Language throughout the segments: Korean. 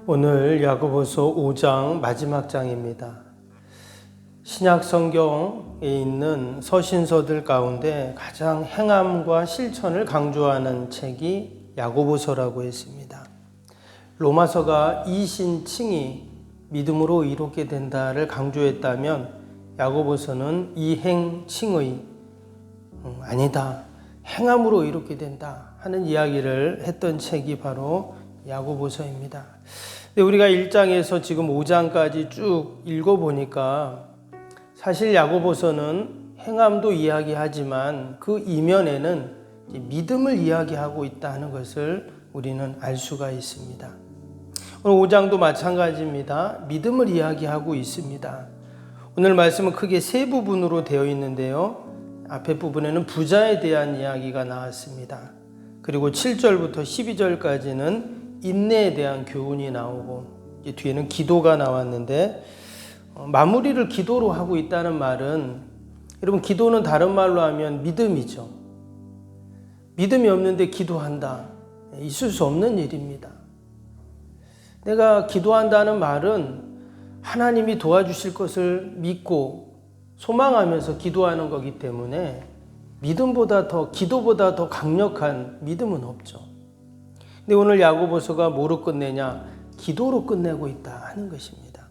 오늘 야고보서 5장 마지막 장입니다. 신약 성경에 있는 서신서들 가운데 가장 행함과 실천을 강조하는 책이 야고보서라고 했습니다. 로마서가 이신칭이 믿음으로 이롭게 된다를 강조했다면 야고보서는 이행칭의 아니다, 행함으로 이롭게 된다 하는 이야기를 했던 책이 바로 야고보서입니다. 우리가 1장에서 지금 5장까지 쭉 읽어보니까 사실 야고보서는 행함도 이야기하지만 그 이면에는 믿음을 이야기하고 있다 하는 것을 우리는 알 수가 있습니다. 오늘 5장도 마찬가지입니다. 믿음을 이야기하고 있습니다. 오늘 말씀은 크게 세 부분으로 되어 있는데요. 앞에 부분에는 부자에 대한 이야기가 나왔습니다. 그리고 7절부터 12절까지는 인내에 대한 교훈이 나오고 이제 뒤에는 기도가 나왔는데 마무리를 기도로 하고 있다는 말은 여러분 기도는 다른 말로 하면 믿음이죠. 믿음이 없는데 기도한다. 있을 수 없는 일입니다. 내가 기도한다는 말은 하나님이 도와주실 것을 믿고 소망하면서 기도하는 거기 때문에 기도보다 더 강력한 믿음은 없죠. 근데 오늘 야고보서가 뭐로 끝내냐? 기도로 끝내고 있다 하는 것입니다.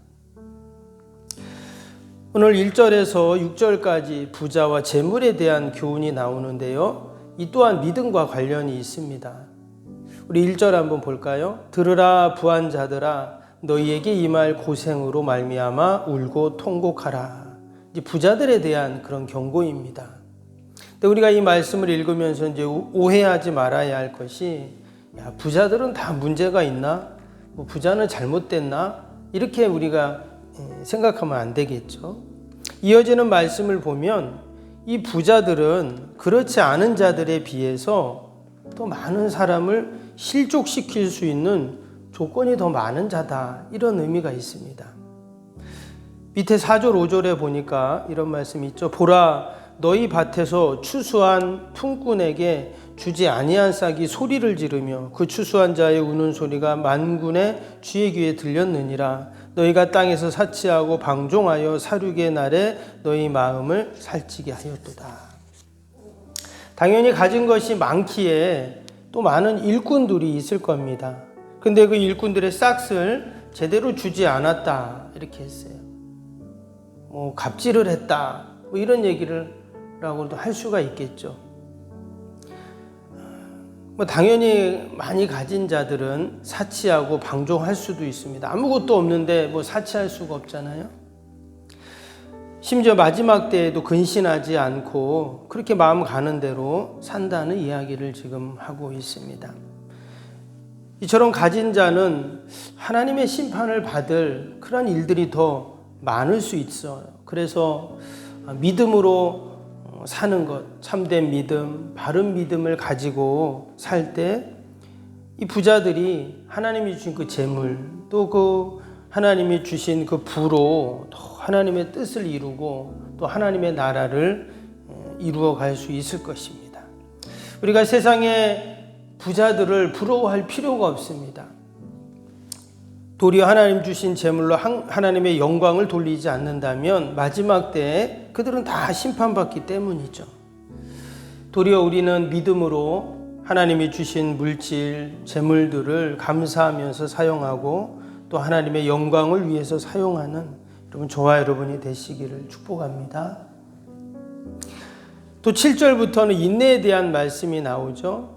오늘 1절에서 6절까지 부자와 재물에 대한 교훈이 나오는데요. 이 또한 믿음과 관련이 있습니다. 우리 1절 한번 볼까요? 들으라 부한 자들아 너희에게 임할 고생으로 말미암아 울고 통곡하라. 이제 부자들에 대한 그런 경고입니다. 근데 우리가 이 말씀을 읽으면서 이제 오해하지 말아야 할 것이 부자들은 다 문제가 있나? 부자는 잘못됐나? 이렇게 우리가 생각하면 안 되겠죠. 이어지는 말씀을 보면 이 부자들은 그렇지 않은 자들에 비해서 더 많은 사람을 실족시킬 수 있는 조건이 더 많은 자다. 이런 의미가 있습니다. 밑에 4절 5절에 보니까 이런 말씀이 있죠. 보라 너희 밭에서 추수한 품꾼에게 주지 아니한 싹이 소리를 지르며 그 추수한 자의 우는 소리가 만군의 주의 귀에 들렸느니라. 너희가 땅에서 사치하고 방종하여 사륙의 날에 너희 마음을 살찌게 하였도다. 당연히 가진 것이 많기에 또 많은 일꾼들이 있을 겁니다. 근데 그 일꾼들의 싹을 제대로 주지 않았다 이렇게 했어요. 갑질을 했다 이런 얘기라고도 할 수가 있겠죠. 당연히 많이 가진 자들은 사치하고 방종할 수도 있습니다. 아무것도 없는데 사치할 수가 없잖아요. 심지어 마지막 때에도 근신하지 않고 그렇게 마음 가는 대로 산다는 이야기를 지금 하고 있습니다. 이처럼 가진 자는 하나님의 심판을 받을 그런 일들이 더 많을 수 있어요. 그래서 믿음으로 사는 것, 참된 믿음, 바른 믿음을 가지고 살 때 이 부자들이 하나님이 주신 그 재물 또 그 하나님이 주신 그 부로 더 하나님의 뜻을 이루고 또 하나님의 나라를 이루어 갈 수 있을 것입니다. 우리가 세상의 부자들을 부러워할 필요가 없습니다. 도리어 하나님 주신 재물로 하나님의 영광을 돌리지 않는다면 마지막 때에 그들은 다 심판받기 때문이죠. 도리어 우리는 믿음으로 하나님이 주신 물질, 재물들을 감사하면서 사용하고 또 하나님의 영광을 위해서 사용하는 저와 여러분이 되시기를 축복합니다. 또 7절부터는 인내에 대한 말씀이 나오죠.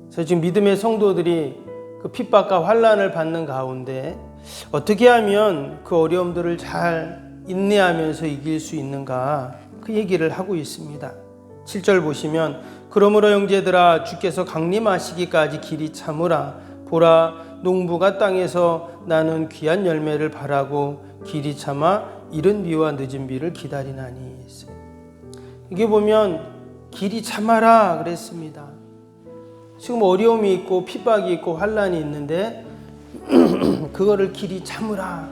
그래서 지금 믿음의 성도들이 그 핍박과 환난을 받는 가운데 어떻게 하면 그 어려움들을 잘 인내하면서 이길 수 있는가 그 얘기를 하고 있습니다. 7절 보시면 그러므로 형제들아 주께서 강림하시기까지 길이 참으라. 보라 농부가 땅에서 나는 귀한 열매를 바라고 길이 참아 이른 비와 늦은 비를 기다리나니 했어요. 이게 보면 길이 참아라 그랬습니다. 지금 어려움이 있고 핍박이 있고 환난이 있는데 그거를 길이 참으라.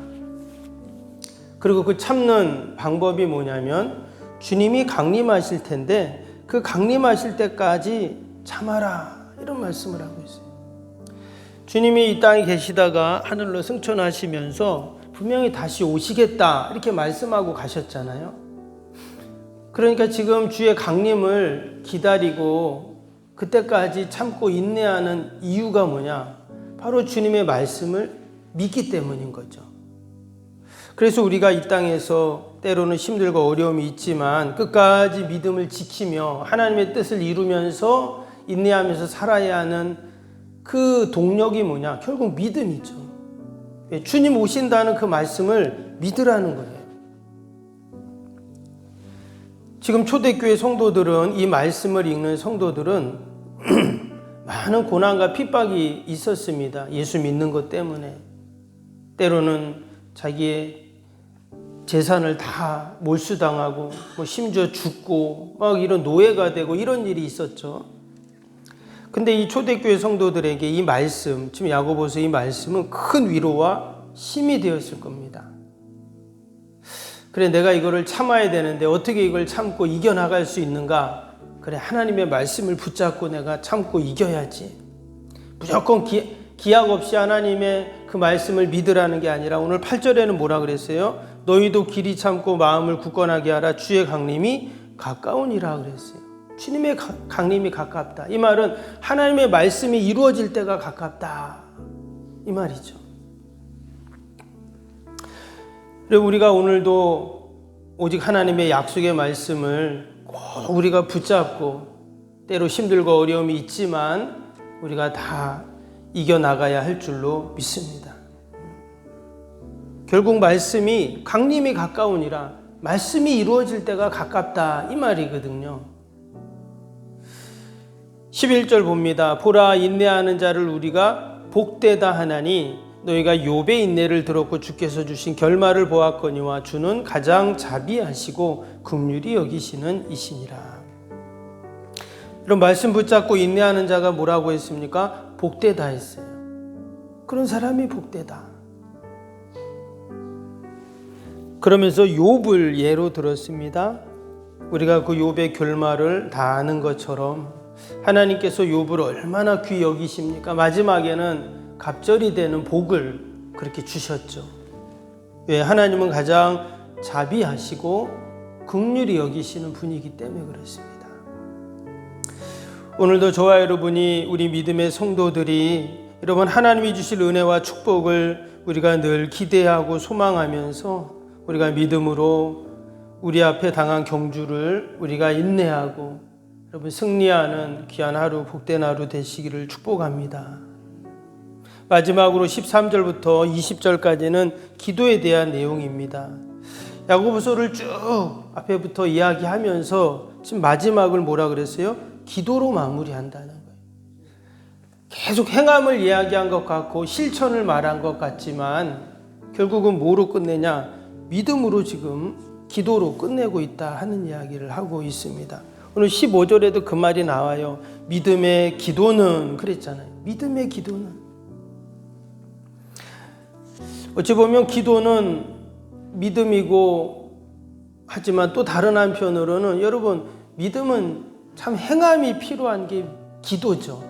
그리고 그 참는 방법이 뭐냐면 주님이 강림하실 텐데 그 강림하실 때까지 참아라 이런 말씀을 하고 있어요. 주님이 이 땅에 계시다가 하늘로 승천하시면서 분명히 다시 오시겠다 이렇게 말씀하고 가셨잖아요. 그러니까 지금 주의 강림을 기다리고 그때까지 참고 인내하는 이유가 뭐냐? 바로 주님의 말씀을 믿기 때문인 거죠. 그래서 우리가 이 땅에서 때로는 힘들고 어려움이 있지만 끝까지 믿음을 지키며 하나님의 뜻을 이루면서 인내하면서 살아야 하는 그 동력이 뭐냐? 결국 믿음이죠. 주님 오신다는 그 말씀을 믿으라는 거예요. 지금 초대교회 성도들은, 이 말씀을 읽는 성도들은 많은 고난과 핍박이 있었습니다. 예수 믿는 것 때문에. 때로는 자기의 재산을 다 몰수당하고 심지어 죽고 막 이런 노예가 되고 이런 일이 있었죠. 근데 이 초대교회 성도들에게 이 말씀, 지금 야고보서 이 말씀은 큰 위로와 힘이 되었을 겁니다. 그래, 내가 이거를 참아야 되는데 어떻게 이걸 참고 이겨나갈 수 있는가? 그래, 하나님의 말씀을 붙잡고 내가 참고 이겨야지. 무조건 기약 없이 하나님의 그 말씀을 믿으라는 게 아니라 오늘 8절에는 뭐라 그랬어요? 너희도 길이 참고 마음을 굳건하게 하라. 주의 강림이 가까우니라 그랬어요. 주님의 강림이 가깝다. 이 말은 하나님의 말씀이 이루어질 때가 가깝다. 이 말이죠. 그리고 우리가 오늘도 오직 하나님의 약속의 말씀을 꼭 우리가 붙잡고 때로 힘들고 어려움이 있지만 우리가 다 이겨나가야 할 줄로 믿습니다. 결국 말씀이 강림이 가까우니라, 말씀이 이루어질 때가 가깝다 이 말이거든요. 11절 봅니다. 보라, 인내하는 자를 우리가 복되다 하나니 너희가 욥의 인내를 들었고 주께서 주신 결말을 보았거니와 주는 가장 자비하시고 긍휼히 여기시는 이시니라. 이런 말씀 붙잡고 인내하는 자가 뭐라고 했습니까? 복되다 했어요. 그런 사람이 복되다. 그러면서 욥을 예로 들었습니다. 우리가 그 욥의 결말을 다 아는 것처럼 하나님께서 욥을 얼마나 귀히 여기십니까? 마지막에는 갑절이 되는 복을 그렇게 주셨죠. 왜? 하나님은 가장 자비하시고 긍휼히 여기시는 분이기 때문에 그렇습니다. 오늘도 저와 여러분이, 우리 믿음의 성도들이 여러분 하나님이 주실 은혜와 축복을 우리가 늘 기대하고 소망하면서 우리가 믿음으로 우리 앞에 당한 경주를 우리가 인내하고 여러분 승리하는 귀한 하루, 복된 하루 되시기를 축복합니다. 마지막으로 13절부터 20절까지는 기도에 대한 내용입니다. 야고보서를 쭉 앞에부터 이야기하면서 지금 마지막을 뭐라 그랬어요? 기도로 마무리한다는 거예요. 계속 행함을 이야기한 것 같고 실천을 말한 것 같지만 결국은 뭐로 끝내냐? 믿음으로 지금 기도로 끝내고 있다 하는 이야기를 하고 있습니다. 오늘 15절에도 그 말이 나와요. 믿음의 기도는 그랬잖아요. 믿음의 기도는. 어찌 보면 기도는 믿음이고 하지만 또 다른 한편으로는 여러분 믿음은 참 행함이 필요한 게 기도죠.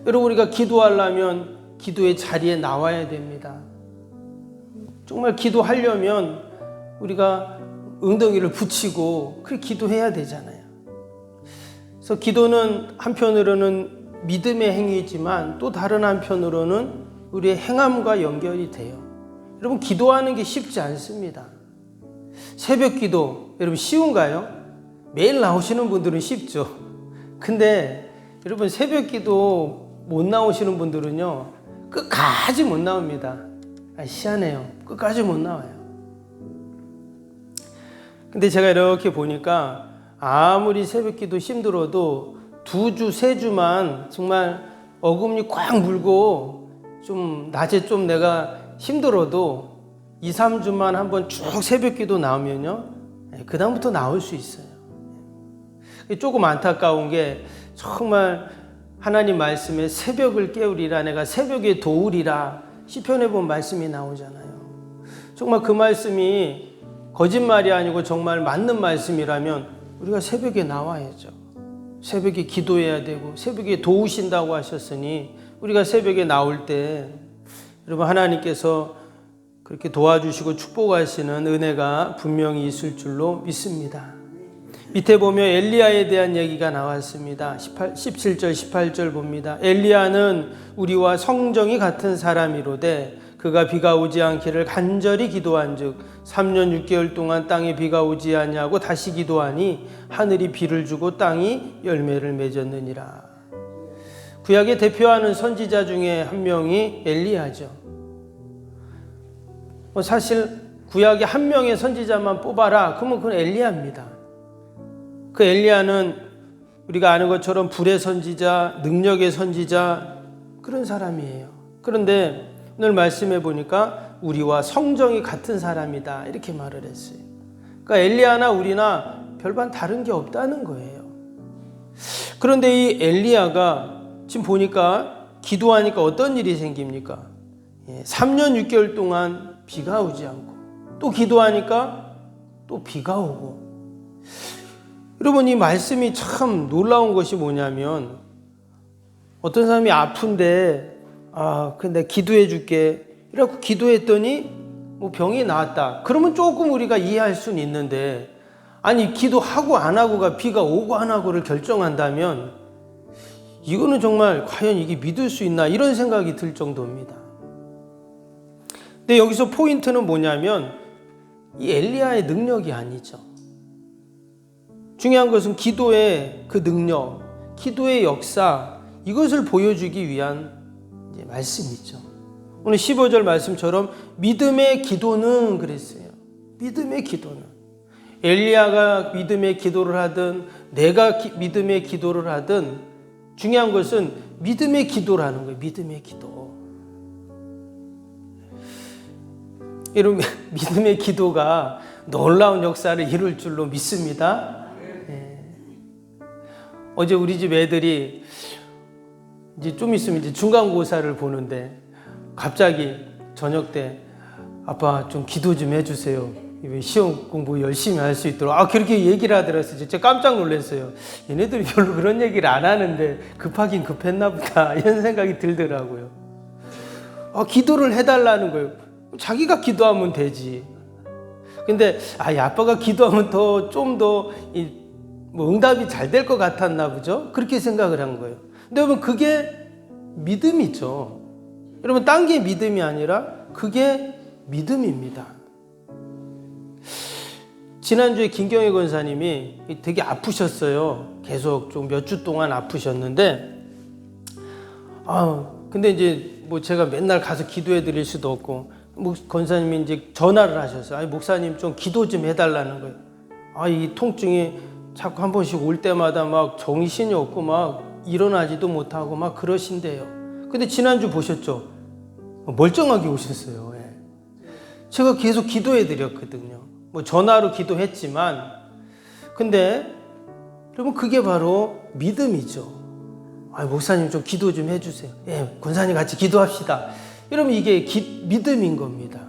여러분 우리가 기도하려면 기도의 자리에 나와야 됩니다. 정말 기도하려면 우리가 엉덩이를 붙이고 그렇게 기도해야 되잖아요. 그래서 기도는 한편으로는 믿음의 행위지만 또 다른 한편으로는 우리의 행함과 연결이 돼요. 여러분 기도하는 게 쉽지 않습니다. 새벽 기도 여러분 쉬운가요? 매일 나오시는 분들은 쉽죠. 근데 여러분 새벽 기도 못 나오시는 분들은요 끝까지 못 나옵니다. 희한해요. 끝까지 못 나와요. 근데 제가 이렇게 보니까 아무리 새벽 기도 힘들어도 2주, 3주만 정말 어금니 꽉 물고 좀 낮에 좀 내가 힘들어도 2, 3주만 한번 쭉 새벽 기도 나오면요 그 다음부터 나올 수 있어요. 조금 안타까운 게 정말 하나님 말씀에 새벽을 깨우리라, 내가 새벽에 도우리라 시편에 보면 말씀이 나오잖아요. 정말 그 말씀이 거짓말이 아니고 정말 맞는 말씀이라면 우리가 새벽에 나와야죠. 새벽에 기도해야 되고 새벽에 도우신다고 하셨으니 우리가 새벽에 나올 때 여러분 하나님께서 그렇게 도와주시고 축복하시는 은혜가 분명히 있을 줄로 믿습니다. 밑에 보면 엘리야에 대한 얘기가 나왔습니다. 17절 18절 봅니다. 엘리야는 우리와 성정이 같은 사람이로되 그가 비가 오지 않기를 간절히 기도한즉 3년 6개월 동안 땅에 비가 오지 아니하고 다시 기도하니 하늘이 비를 주고 땅이 열매를 맺었느니라. 구약에 대표하는 선지자 중에 한 명이 엘리야죠. 사실 구약에 한 명의 선지자만 뽑아라 그러면 그건 엘리야입니다. 그 엘리야는 우리가 아는 것처럼 불의 선지자, 능력의 선지자 그런 사람이에요. 그런데 오늘 말씀해 보니까 우리와 성정이 같은 사람이다 이렇게 말을 했어요. 그러니까 엘리야나 우리나 별반 다른 게 없다는 거예요. 그런데 이 엘리야가 지금 보니까 기도하니까 어떤 일이 생깁니까? 3년 6개월 동안 비가 오지 않고 또 기도하니까 또 비가 오고. 여러분 이 말씀이 참 놀라운 것이 뭐냐면 어떤 사람이 아픈데 근데 기도해 줄게 이라고 기도했더니 뭐 병이 나았다. 그러면 조금 우리가 이해할 수는 있는데 아니 기도하고 안 하고가 비가 오고 안 하고를 결정한다면 이거는 정말 과연 이게 믿을 수 있나 이런 생각이 들 정도입니다. 근데 여기서 포인트는 뭐냐면 이 엘리야의 능력이 아니죠. 중요한 것은 기도의 그 능력, 기도의 역사 이것을 보여주기 위한 말씀이죠. 오늘 15절 말씀처럼 믿음의 기도는 그랬어요. 믿음의 기도는 엘리야가 믿음의 기도를 하든 내가 믿음의 기도를 하든 중요한 것은 믿음의 기도라는 거예요. 믿음의 기도. 여러분 믿음의 기도가 놀라운 역사를 이룰 줄로 믿습니다. 어제 우리 집 애들이 이제 좀 있으면 이제 중간고사를 보는데 갑자기 저녁 때 아빠 좀 기도 좀 해주세요. 시험 공부 열심히 할 수 있도록 그렇게 얘기를 하더라고요. 진짜 깜짝 놀랐어요. 얘네들이 별로 그런 얘기를 안 하는데 급하긴 급했나 보다 이런 생각이 들더라고요. 기도를 해달라는 거예요. 자기가 기도하면 되지. 근데 아빠가 기도하면 좀 더 응답이 잘 될 것 같았나 보죠. 그렇게 생각을 한 거예요. 근데 여러분 그게 믿음이죠. 여러분 딴 게 믿음이 아니라 그게 믿음입니다. 지난주에 김경희 권사님이 되게 아프셨어요. 계속 좀 몇 주 동안 아프셨는데 근데 이제 뭐 제가 맨날 가서 기도해 드릴 수도 없고 권사님이 이제 전화를 하셨어요. 목사님 좀 기도 좀 해달라는 거예요. 이 통증이 자꾸 한 번씩 올 때마다 막 정신이 없고 막 일어나지도 못하고 막 그러신대요. 근데 지난주 보셨죠? 멀쩡하게 오셨어요. 제가 계속 기도해 드렸거든요. 뭐 전화로 기도했지만 근데 여러분 그게 바로 믿음이죠. 목사님 좀 기도 좀 해주세요. 권사님 같이 기도합시다. 여러분 이게 믿음인 겁니다.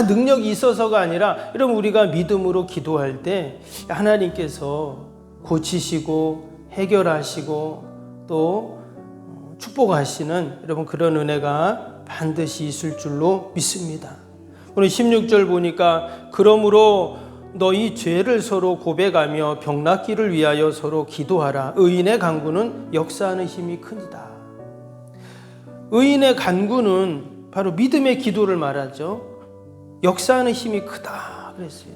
능력이 있어서가 아니라 여러분 우리가 믿음으로 기도할 때 하나님께서 고치시고 해결하시고 또 축복하시는 여러분 그런 은혜가 반드시 있을 줄로 믿습니다. 오늘 16절 보니까 그러므로 너희 죄를 서로 고백하며 병 낫기를 위하여 서로 기도하라. 의인의 간구는 역사하는 힘이 크니다. 의인의 간구는 바로 믿음의 기도를 말하죠. 역사하는 힘이 크다 그랬어요.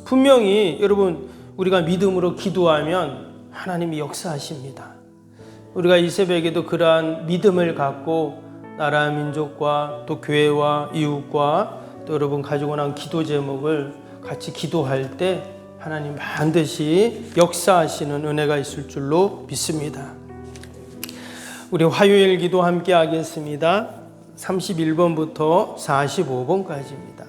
분명히 여러분 우리가 믿음으로 기도하면 하나님이 역사하십니다. 우리가 이 새벽에도 그러한 믿음을 갖고 나라 민족과 또 교회와 이웃과 또 여러분 가지고 나온 기도 제목을 같이 기도할 때 하나님 반드시 역사하시는 은혜가 있을 줄로 믿습니다. 우리 화요일 기도 함께 하겠습니다. 31번부터 45번까지입니다.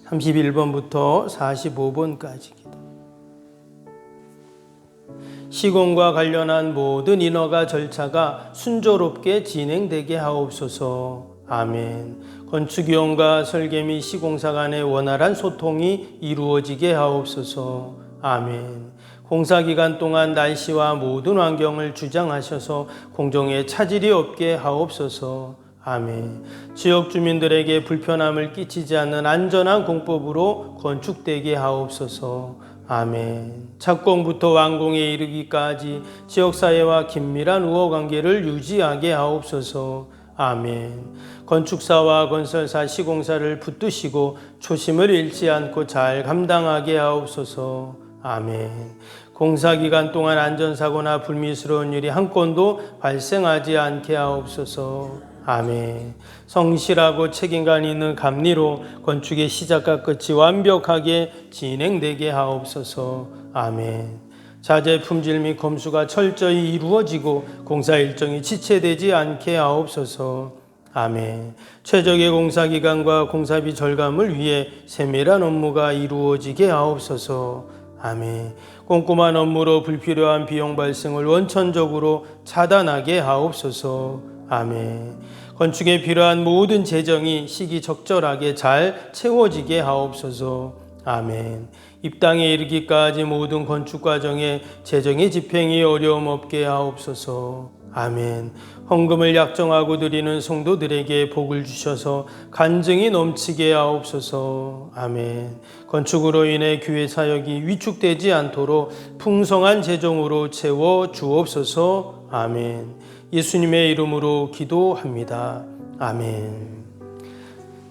31번부터 45번까지 기도. 시공과 관련한 모든 인허가 절차가 순조롭게 진행되게 하옵소서. 아멘. 건축위원과 설계 및 시공사 간의 원활한 소통이 이루어지게 하옵소서. 아멘. 공사 기간 동안 날씨와 모든 환경을 주장하셔서 공정에 차질이 없게 하옵소서. 아멘. 지역 주민들에게 불편함을 끼치지 않는 안전한 공법으로 건축되게 하옵소서. 아멘. 착공부터 완공에 이르기까지 지역사회와 긴밀한 우호관계를 유지하게 하옵소서. 아멘. 건축사와 건설사, 시공사를 붙드시고 초심을 잃지 않고 잘 감당하게 하옵소서. 아멘. 공사기간 동안 안전사고나 불미스러운 일이 한 건도 발생하지 않게 하옵소서. 아멘. 성실하고 책임감 있는 감리로 건축의 시작과 끝이 완벽하게 진행되게 하옵소서. 아멘. 자재 품질 및 검수가 철저히 이루어지고 공사 일정이 지체되지 않게 하옵소서. 아멘. 최적의 공사 기간과 공사비 절감을 위해 세밀한 업무가 이루어지게 하옵소서. 아멘. 꼼꼼한 업무로 불필요한 비용 발생을 원천적으로 차단하게 하옵소서. 아멘. 건축에 필요한 모든 재정이 시기적절하게 잘 채워지게 하옵소서. 아멘. 입당에 이르기까지 모든 건축 과정에 재정의 집행이 어려움 없게 하옵소서. 아멘. 헌금을 약정하고 드리는 성도들에게 복을 주셔서 간증이 넘치게 하옵소서. 아멘. 건축으로 인해 교회 사역이 위축되지 않도록 풍성한 재정으로 채워 주옵소서. 아멘. 예수님의 이름으로 기도합니다. 아멘.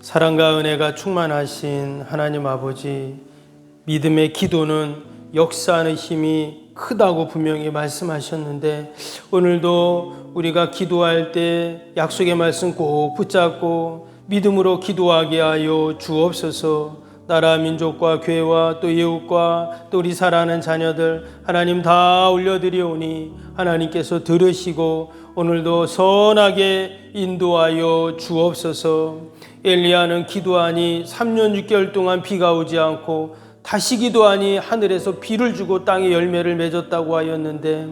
사랑과 은혜가 충만하신 하나님 아버지, 믿음의 기도는 역사하는 힘이 크다고 분명히 말씀하셨는데, 오늘도 우리가 기도할 때 약속의 말씀 꼭 붙잡고 믿음으로 기도하게 하여 주옵소서. 나라 민족과 교회와 또 이웃과 또 우리 사랑하는 자녀들 하나님 다 올려드리오니 하나님께서 들으시고 오늘도 선하게 인도하여 주옵소서. 엘리야는 기도하니 3년 6개월 동안 비가 오지 않고 다시 기도하니 하늘에서 비를 주고 땅에 열매를 맺었다고 하였는데,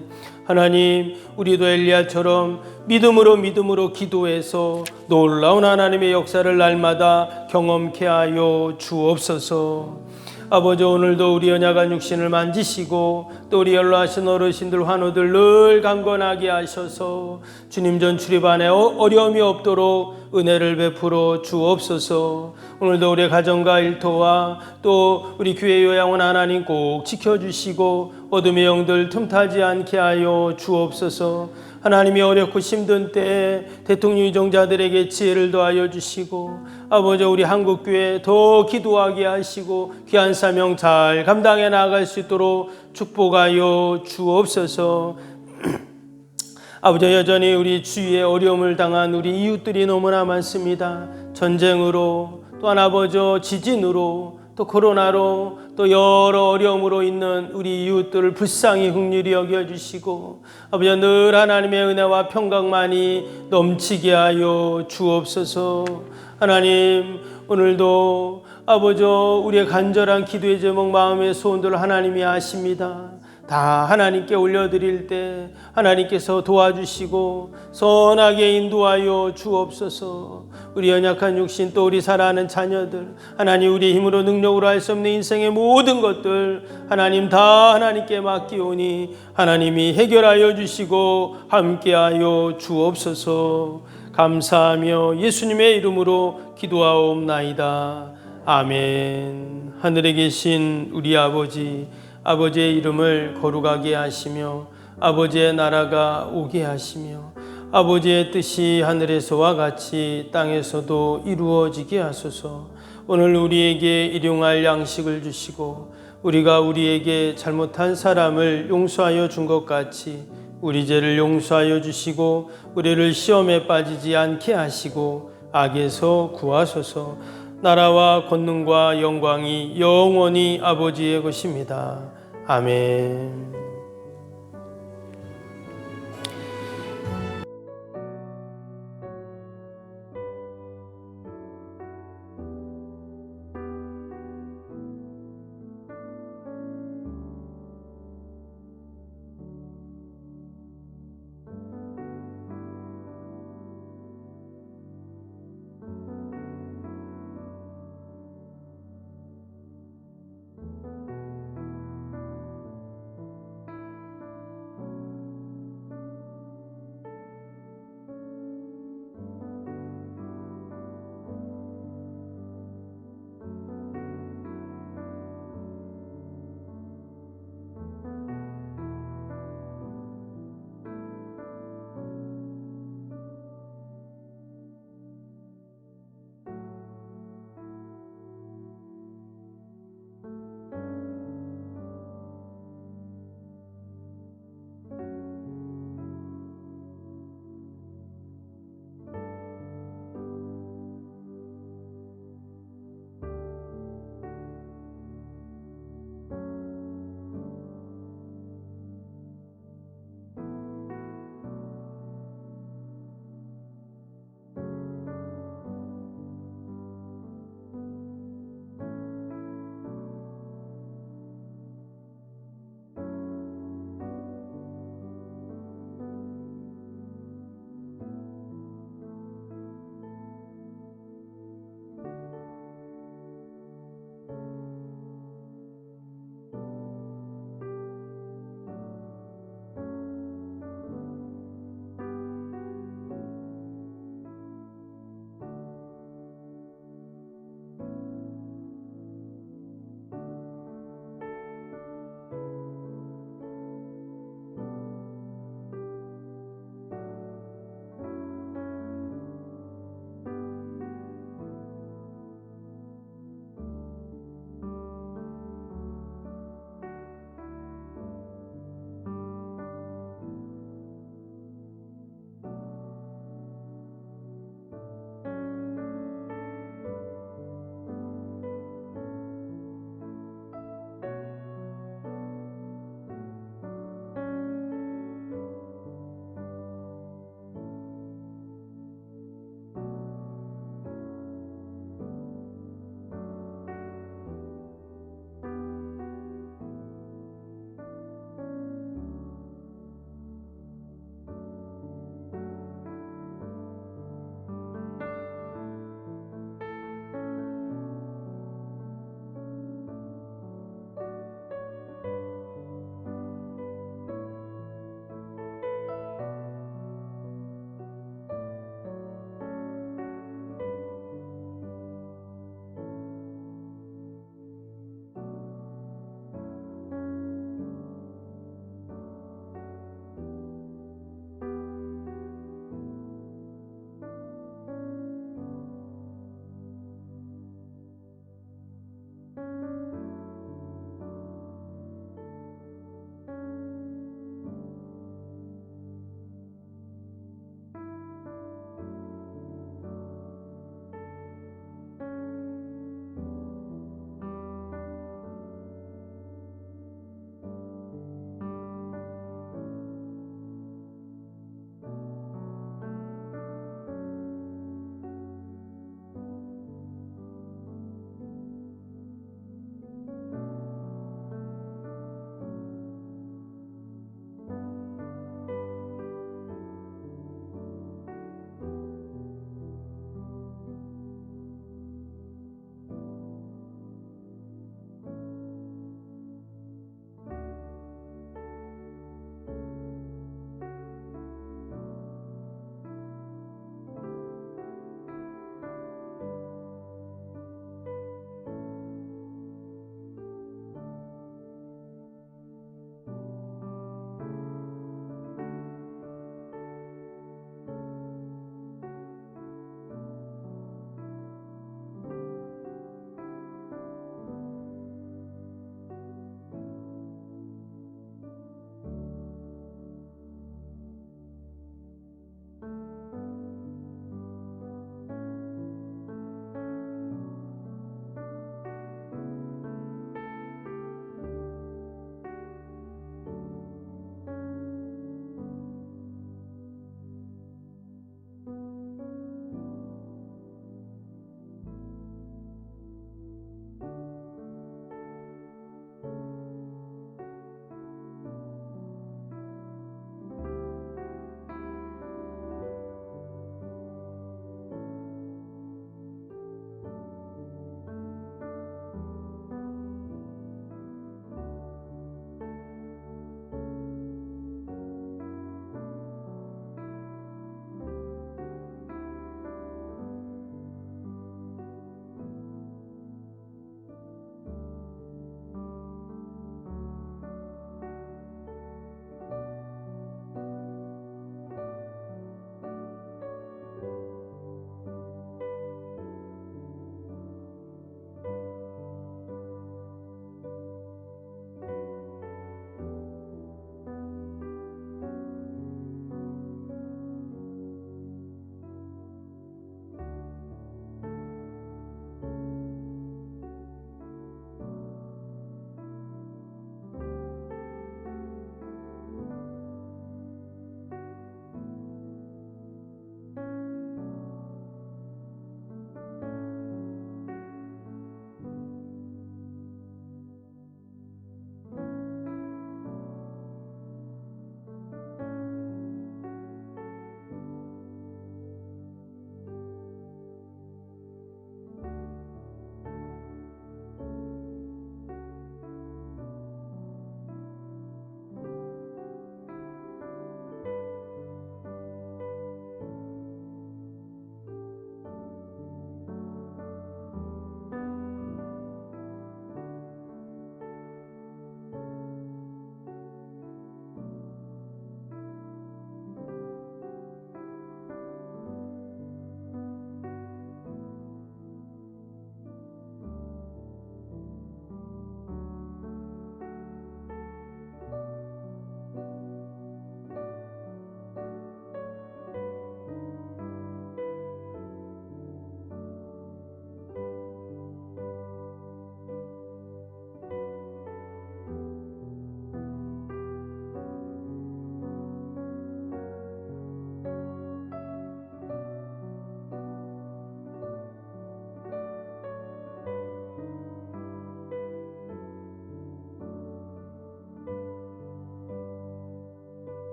하나님, 우리도 엘리야처럼 믿음으로 기도해서 놀라운 하나님의 역사를 날마다 경험케 하여 주옵소서. 아버지, 오늘도 우리 연약한 육신을 만지시고 또 우리 연로하신 어르신들 환우들 늘 강건하게 하셔서 주님 전 출입 안에 어려움이 없도록 은혜를 베풀어 주옵소서. 오늘도 우리 가정과 일터와 또 우리 교회 요양원 하나님 꼭 지켜주시고 어둠의 영들 틈타지 않게 하여 주옵소서. 하나님이 어렵고 힘든 때에 대통령 유정자들에게 지혜를 더하여 주시고, 아버지, 우리 한국교회 더 기도하게 하시고 귀한 사명 잘 감당해 나아갈 수 있도록 축복하여 주옵소서. 아버지, 여전히 우리 주위에 어려움을 당한 우리 이웃들이 너무나 많습니다. 전쟁으로, 또한 아버지 지진으로, 또 코로나로, 또 여러 어려움으로 있는 우리 이웃들을 불쌍히 긍휼히 여겨주시고, 아버지, 늘 하나님의 은혜와 평강만이 넘치게 하여 주옵소서. 하나님, 오늘도 아버지 우리의 간절한 기도의 제목, 마음의 소원들을 하나님이 아십니다. 다 하나님께 올려드릴 때 하나님께서 도와주시고 선하게 인도하여 주옵소서. 우리 연약한 육신 또 우리 사랑하는 자녀들, 하나님, 우리 힘으로 능력으로 할 수 없는 인생의 모든 것들 하나님 다 하나님께 맡기오니 하나님이 해결하여 주시고 함께하여 주옵소서. 감사하며 예수님의 이름으로 기도하옵나이다. 아멘. 하늘에 계신 우리 아버지, 아버지의 이름을 거룩하게 하시며 아버지의 나라가 오게 하시며 아버지의 뜻이 하늘에서와 같이 땅에서도 이루어지게 하소서. 오늘 우리에게 일용할 양식을 주시고 우리가 우리에게 잘못한 사람을 용서하여 준 것 같이 우리 죄를 용서하여 주시고 우리를 시험에 빠지지 않게 하시고 악에서 구하소서. 나라와 권능과 영광이 영원히 아버지의 것입니다. 아멘.